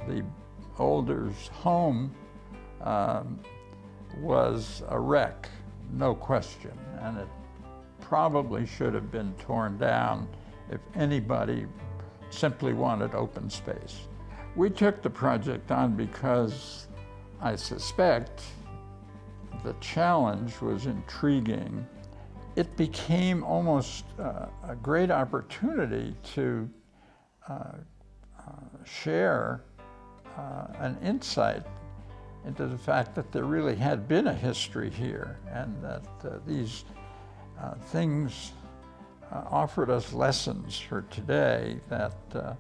The Olders' home was a wreck, no question, and it probably should have been torn down if anybody simply wanted open space. We took the project on because I suspect the challenge was intriguing. It became almost a great opportunity to share an insight into the fact that there really had been a history here, and that these things offered us lessons for today that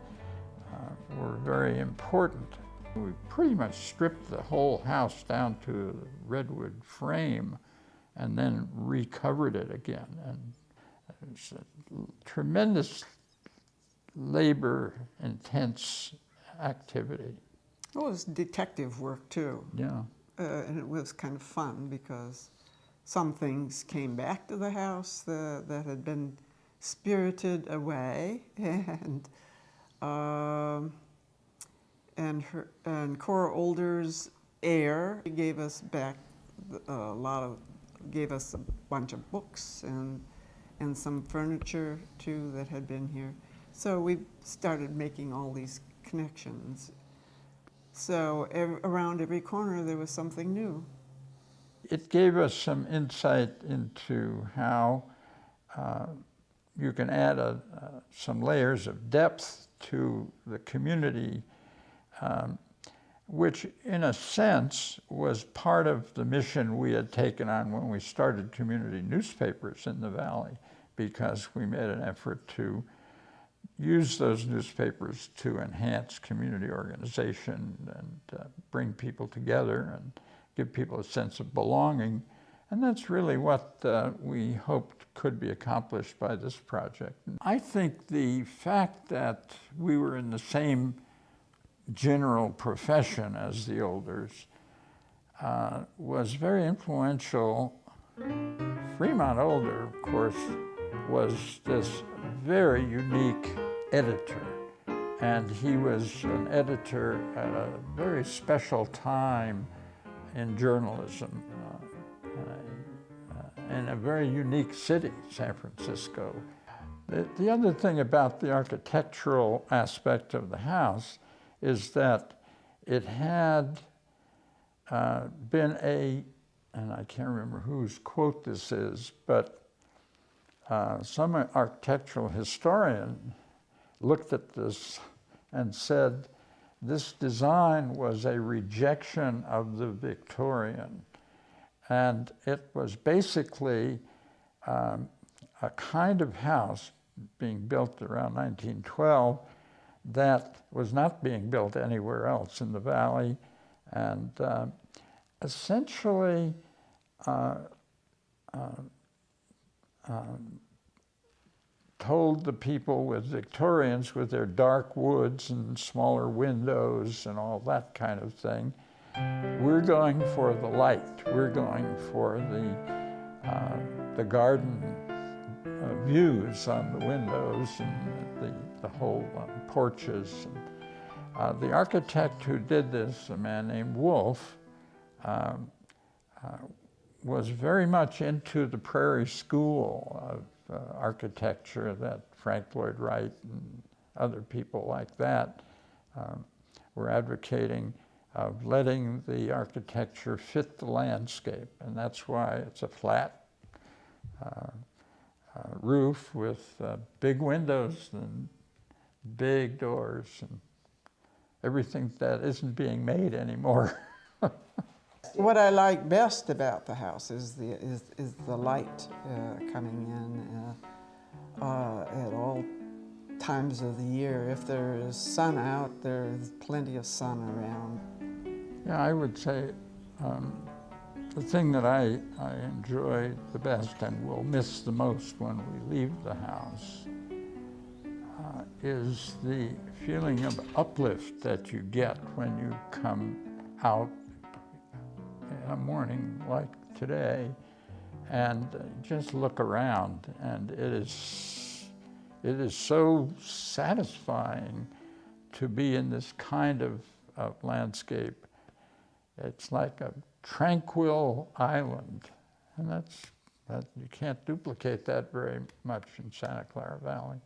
were very important. We pretty much stripped the whole house down to a redwood frame and then recovered it again. And it was a tremendous labor-intense activity. It was detective work too. Yeah. And it was kind of fun because some things came back to the house that had been spirited away, and Cora Older's heir gave us back gave us a bunch of books and some furniture too that had been here. So we started making all these connections. So around every corner there was something new. It gave us some insight into how you can add some layers of depth to the community, which in a sense was part of the mission we had taken on when we started community newspapers in the valley, because we made an effort to use those newspapers to enhance community organization and bring people together and give people a sense of belonging. And that's really what we hoped could be accomplished by this project. I think the fact that we were in the same general profession as the Olders was very influential. Fremont Older, of course, was this very unique editor, and he was an editor at a very special time in journalism in a very unique city, San Francisco. The other thing about the architectural aspect of the house is that it had been and I can't remember whose quote this is, but some architectural historian looked at this and said this design was a rejection of the Victorian. And it was basically a kind of house being built around 1912 that was not being built anywhere else in the valley, and essentially told the people with Victorians, with their dark woods and smaller windows and all that kind of thing, we're going for the light. We're going for the garden views on the windows and the whole porches. And, the architect who did this, a man named Wolfe, was very much into the Prairie School of architecture that Frank Lloyd Wright and other people like that were advocating, of letting the architecture fit the landscape. And that's why it's a flat roof with big windows and big doors and everything that isn't being made anymore. What I like best about the house is the light coming in at all times of the year. If there is sun out, there's plenty of sun around. Yeah, I would say the thing that I enjoy the best and will miss the most when we leave the house is the feeling of uplift that you get when you come out in a morning like today and just look around, and it is so satisfying to be in this kind of of landscape. It's like a tranquil island, and that you can't duplicate that very much in Santa Clara Valley.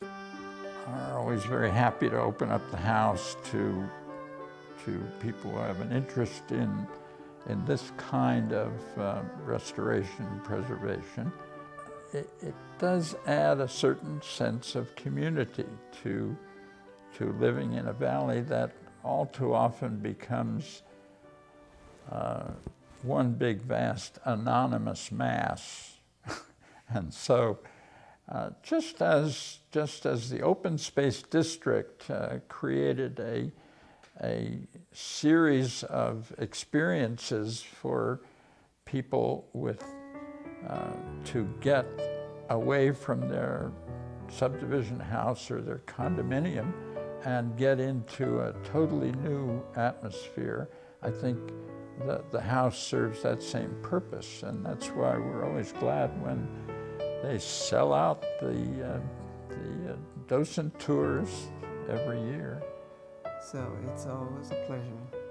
We're always very happy to open up the house to people who have an interest in this kind of restoration and preservation. It does add a certain sense of community to living in a valley that all too often becomes one big vast anonymous mass. And so just as the open space district created a series of experiences for people to get away from their subdivision house or their condominium and get into a totally new atmosphere. I think the house serves that same purpose, and that's why we're always glad when they sell out the docent tours every year. So it's always a pleasure.